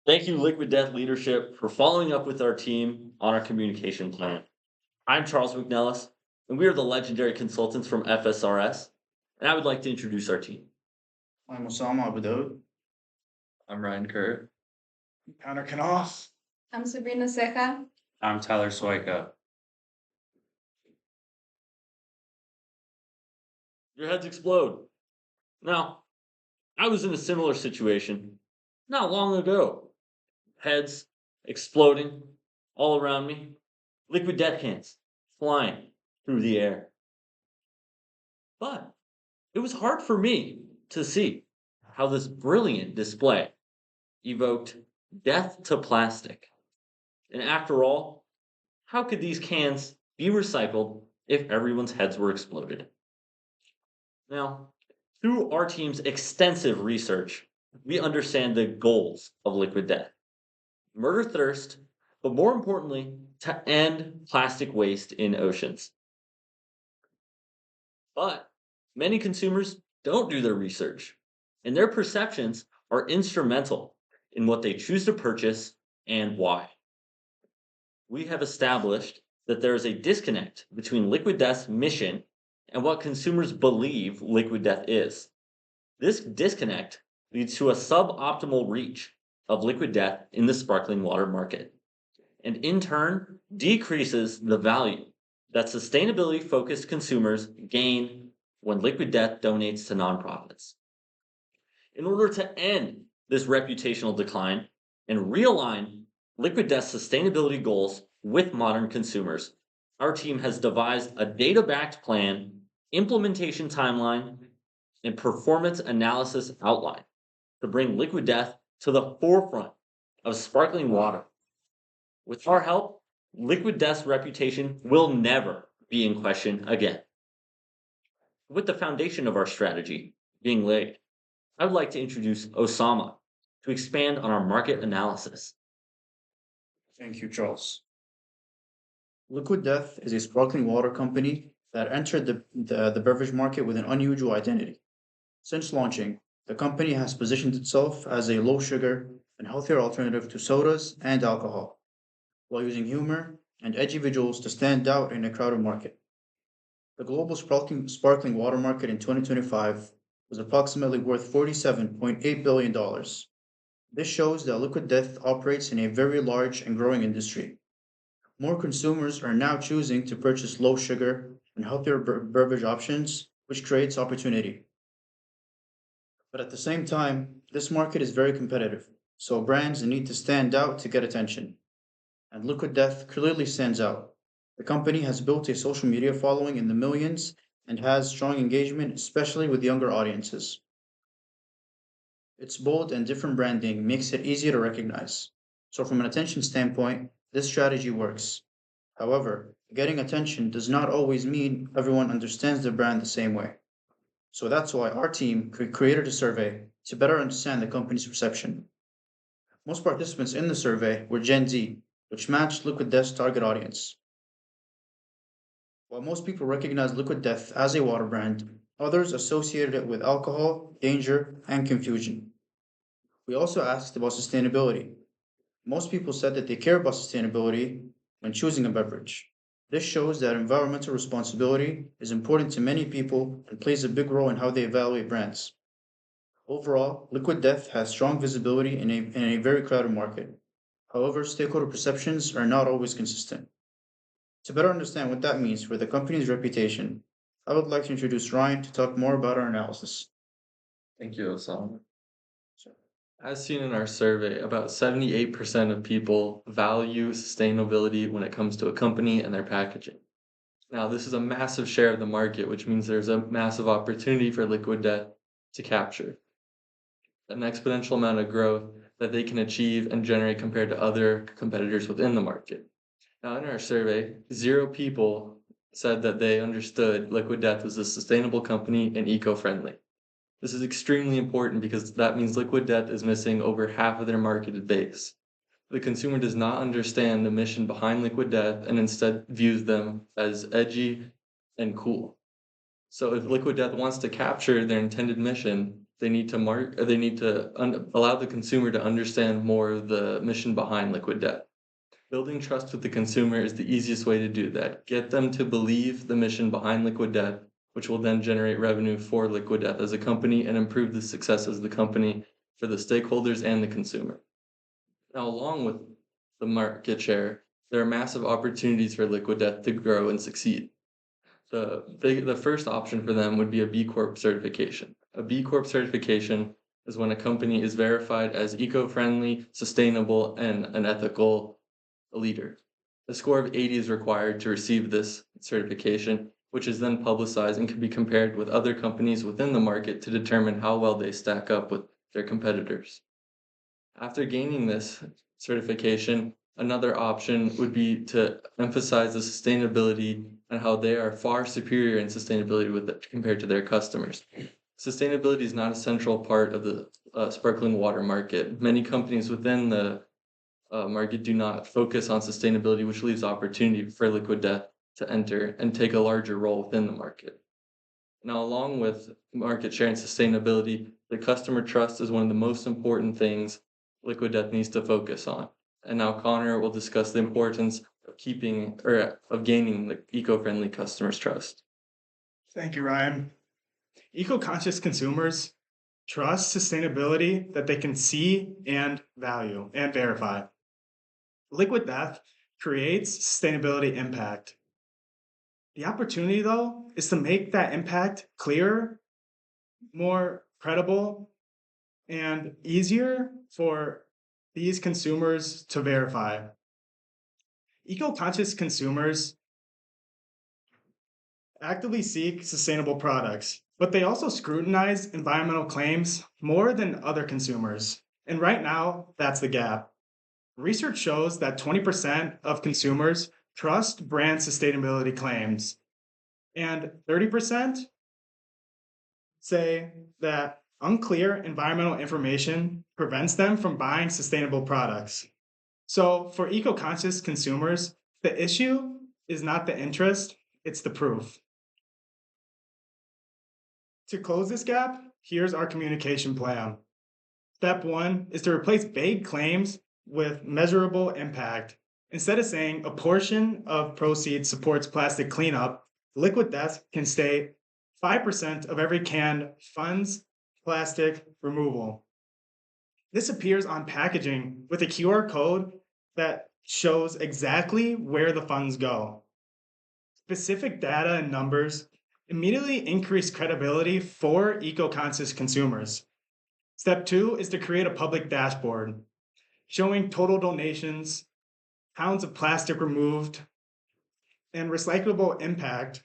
Thank you, Liquid Death leadership, for following up with our team on our communication plan. I'm Charles McNellis, and we are the legendary consultants from FSRS, and I would like to introduce our team. I'm Osama Abu Daoud. I'm Ryan Kerr. Connor Kanoff. I'm Sabrina Ceja. I'm Tyler Swyka. Your heads explode. Now, I was in a similar situation not long ago. Heads exploding all around me, liquid death cans flying through the air. But it was hard for me to see how this brilliant display evoked death to plastic. And after all, how could these cans be recycled if everyone's heads were exploded? Now, through our team's extensive research, we understand the goals of liquid death: murder thirst, but more importantly, to end plastic waste in oceans. But many consumers don't do their research, and their perceptions are instrumental in what they choose to purchase and why. We have established that there is a disconnect between Liquid Death's mission and what consumers believe Liquid Death is. This disconnect leads to a suboptimal reach of Liquid Death in the sparkling water market, and in turn decreases the value that sustainability focused consumers gain when Liquid Death donates to nonprofits. In order to end this reputational decline and realign Liquid Death's sustainability goals with modern consumers, our team has devised a data backed plan, implementation timeline, and performance analysis outline to bring Liquid Death to the forefront of sparkling water. With our help, Liquid Death's reputation will never be in question again. With the foundation of our strategy being laid, I would like to introduce Osama to expand on our market analysis. Thank you, Charles. Liquid Death is a sparkling water company that entered the beverage market with an unusual identity. Since launching, the company has positioned itself as a low sugar and healthier alternative to sodas and alcohol, while using humor and edgy visuals to stand out in a crowded market. The global sparkling water market in 2025 was approximately worth $47.8 billion. This shows that Liquid Death operates in a very large and growing industry. More consumers are now choosing to purchase low sugar and healthier beverage options, which creates opportunity. But at the same time, this market is very competitive, so brands need to stand out to get attention. And Liquid Death clearly stands out. The company has built a social media following in the millions and has strong engagement, especially with younger audiences. Its bold and different branding makes it easier to recognize. So, from an attention standpoint, this strategy works. However, getting attention does not always mean everyone understands the brand the same way. So, that's why our team created a survey to better understand the company's perception. Most participants in the survey were Gen Z, which matched Liquid Death's target audience. While most people recognize Liquid Death as a water brand, others associated it with alcohol, danger, and confusion. We also asked about sustainability. Most people said that they care about sustainability when choosing a beverage. This shows that environmental responsibility is important to many people and plays a big role in how they evaluate brands. Overall, Liquid Death has strong visibility in a very crowded market. However, stakeholder perceptions are not always consistent. To better understand what that means for the company's reputation, I would like to introduce Ryan to talk more about our analysis. Thank you, Osama. So, As seen in our survey, about 78% of people value sustainability when it comes to a company and their packaging. Now, this is a massive share of the market, which means there's a massive opportunity for Liquid Death to capture an exponential amount of growth that they can achieve and generate compared to other competitors within the market. Now, in our survey, 0 people said that they understood Liquid Death was a sustainable company and eco-friendly. This is extremely important because that means Liquid Death is missing over half of their marketed base. The consumer does not understand the mission behind Liquid Death and instead views them as edgy and cool. So if Liquid Death wants to capture their intended mission, they need to allow the consumer to understand more of the mission behind Liquid Death. Building trust with the consumer is the easiest way to do that. Get them to believe the mission behind Liquid Death, which will then generate revenue for Liquid Death as a company and improve the success as the company for the stakeholders and the consumer. Now, along with the market share, there are massive opportunities for Liquid Death to grow and succeed. The first option for them would be a B Corp certification. A B Corp certification is when a company is verified as eco-friendly, sustainable, and an ethical leader. A score of 80 is required to receive this certification, which is then publicized and can be compared with other companies within the market to determine how well they stack up with their competitors. After gaining this certification, another option would be to emphasize the sustainability and how they are far superior in sustainability compared to their customers. Sustainability is not a central part of the sparkling water market. Many companies within the market do not focus on sustainability, which leaves opportunity for Liquid Death to enter and take a larger role within the market. Now, along with market share and sustainability, the customer trust is one of the most important things Liquid Death needs to focus on. And now Connor will discuss the importance of gaining the eco-friendly customers' trust. Thank you, Ryan. Eco-conscious consumers trust sustainability that they can see and value and verify. Liquid Death creates sustainability impact. The opportunity, though, is to make that impact clearer, more credible, and easier for these consumers to verify. Eco-conscious consumers actively seek sustainable products, but they also scrutinize environmental claims more than other consumers. And right now, that's the gap. Research shows that 20% of consumers trust brand sustainability claims, and 30% say that unclear environmental information prevents them from buying sustainable products. So for eco-conscious consumers, the issue is not the interest, it's the proof. To close this gap, here's our communication plan. Step 1 is to replace vague claims with measurable impact. Instead of saying a portion of proceeds supports plastic cleanup, Liquid Death can state 5% of every can funds plastic removal. This appears on packaging with a QR code that shows exactly where the funds go. Specific data and numbers immediately increase credibility for eco-conscious consumers. Step 2 is to create a public dashboard showing total donations, pounds of plastic removed, and recyclable impact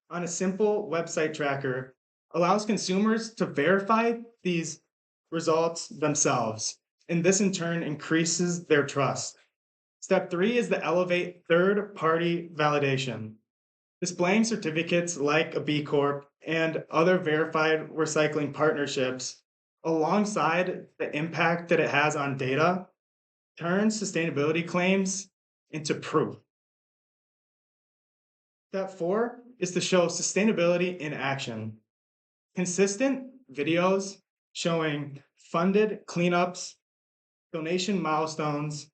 on a simple website tracker allows consumers to verify these results themselves, and this in turn increases their trust. Step 3 is to elevate third-party validation. Displaying certificates like a B Corp and other verified recycling partnerships alongside the impact that it has on data turns sustainability claims into proof. Step 4 is to show sustainability in action. Consistent videos showing funded cleanups, donation milestones,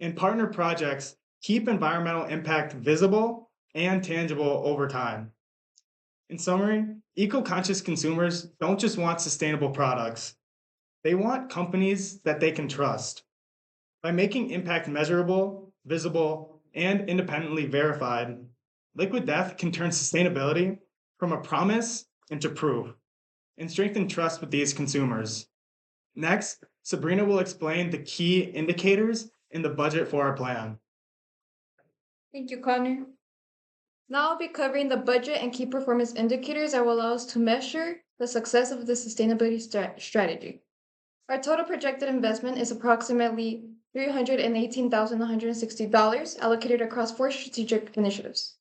and partner projects keep environmental impact visible and tangible over time. In summary, eco-conscious consumers don't just want sustainable products. They want companies that they can trust. By making impact measurable, visible, and independently verified, Liquid Death can turn sustainability from a promise into proof and strengthen trust with these consumers. Next, Sabrina will explain the key indicators in the budget for our plan. Thank you, Connor. Now I'll be covering the budget and key performance indicators that will allow us to measure the success of the sustainability strategy. Our total projected investment is approximately $318,160 allocated across 4 strategic initiatives.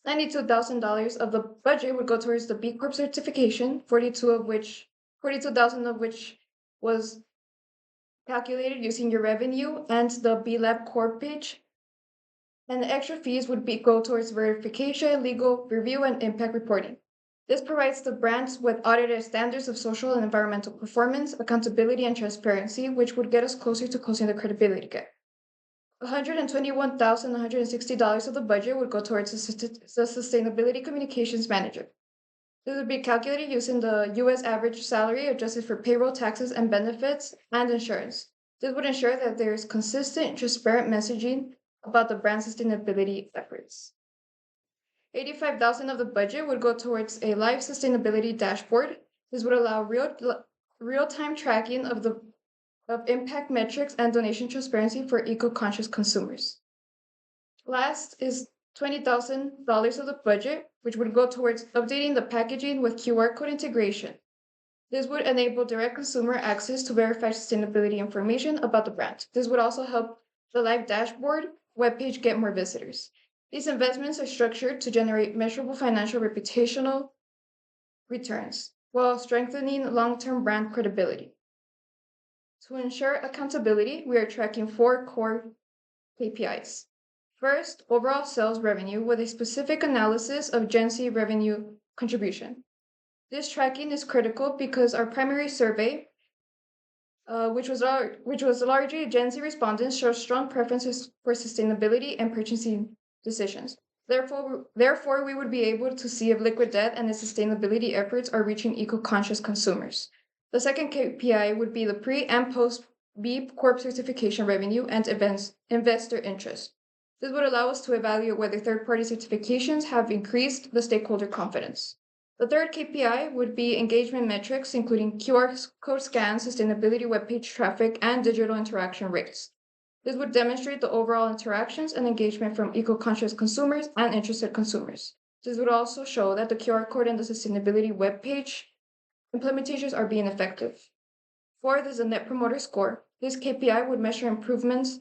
$92,000 of the budget would go towards the B Corp certification, 42,000 of which was calculated using your revenue and the B Lab Corp page. And the extra fees would go towards verification, legal review, and impact reporting. This provides the brands with audited standards of social and environmental performance, accountability, and transparency, which would get us closer to closing the credibility gap. $121,160 of the budget would go towards the Sustainability Communications Manager. This would be calculated using the US average salary adjusted for payroll, taxes, and benefits, and insurance. This would ensure that there is consistent, transparent messaging about the brand sustainability efforts. $85,000 of the budget would go towards a live sustainability dashboard. This would allow real-time tracking of impact metrics and donation transparency for eco-conscious consumers. Last is $20,000 of the budget, which would go towards updating the packaging with QR code integration. This would enable direct consumer access to verified sustainability information about the brand. This would also help the live dashboard webpage get more visitors. These investments are structured to generate measurable financial reputational returns while strengthening long-term brand credibility. To ensure accountability, we are tracking 4 core KPIs. First, overall sales revenue with a specific analysis of Gen Z revenue contribution. This tracking is critical because our primary survey, which was largely Gen Z respondents, shows strong preferences for sustainability and purchasing decisions. Therefore, we would be able to see if Liquid Death and its sustainability efforts are reaching eco-conscious consumers. The second KPI would be the pre- and post-B Corp certification revenue and investor interest. This would allow us to evaluate whether third-party certifications have increased the stakeholder confidence. The third KPI would be engagement metrics, including QR code scans, sustainability webpage traffic, and digital interaction rates. This would demonstrate the overall interactions and engagement from eco-conscious consumers and interested consumers. This would also show that the QR code and the sustainability webpage implementations are being effective. Fourth is the Net Promoter Score. This KPI would measure improvements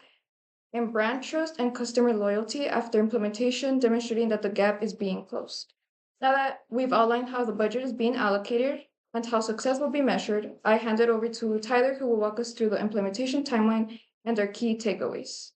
in brand trust and customer loyalty after implementation, demonstrating that the gap is being closed. Now that we've outlined how the budget is being allocated and how success will be measured, I hand it over to Tyler, who will walk us through the implementation timeline and their key takeaways.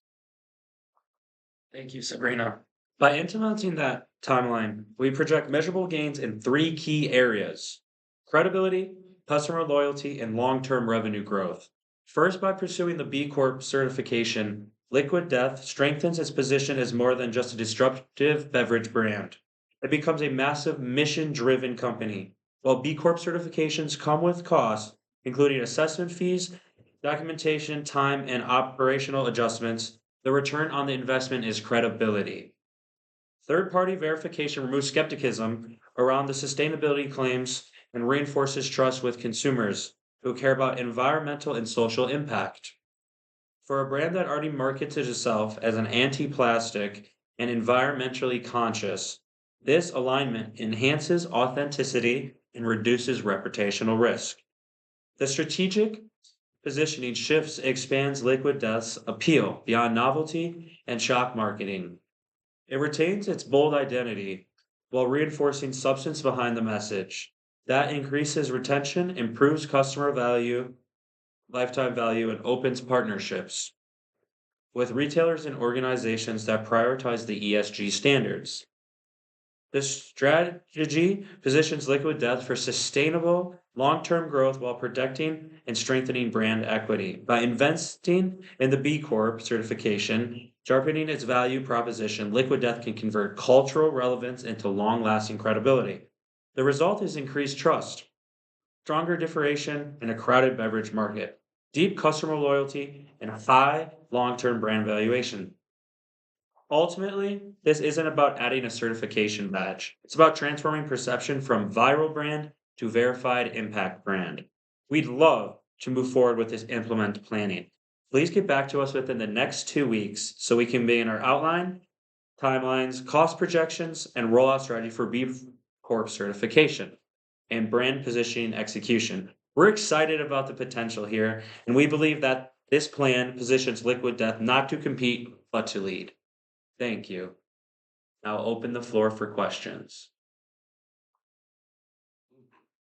Thank you, Sabrina. By implementing that timeline, we project measurable gains in 3 key areas: credibility, customer loyalty, and long-term revenue growth. First, by pursuing the B Corp certification, Liquid Death strengthens its position as more than just a disruptive beverage brand. It becomes a massive mission-driven company. While B Corp certifications come with costs, including assessment fees, documentation, time, and operational adjustments, the return on the investment is credibility. Third-party verification removes skepticism around the sustainability claims and reinforces trust with consumers who care about environmental and social impact. For a brand that already markets itself as an anti-plastic and environmentally conscious, this alignment enhances authenticity and reduces reputational risk. The strategic positioning shifts expands Liquid Death's appeal beyond novelty and shock marketing. It retains its bold identity while reinforcing substance behind the message. That increases retention, improves customer value, lifetime value, and opens partnerships with retailers and organizations that prioritize the ESG standards. This strategy positions Liquid Death for sustainable long-term growth while protecting and strengthening brand equity. By investing in the B Corp certification, sharpening its value proposition, Liquid Death can convert cultural relevance into long-lasting credibility. The result is increased trust, stronger differentiation in a crowded beverage market, deep customer loyalty, and a high long-term brand valuation. Ultimately, this isn't about adding a certification badge. It's about transforming perception from viral brand to verified impact brand. We'd love to move forward with this implement planning. Please get back to us within the next 2 weeks so we can begin our outline, timelines, cost projections, and rollout strategy for B Corp certification and brand positioning execution. We're excited about the potential here, and we believe that this plan positions Liquid Death not to compete, but to lead. Thank you. Now open the floor for questions.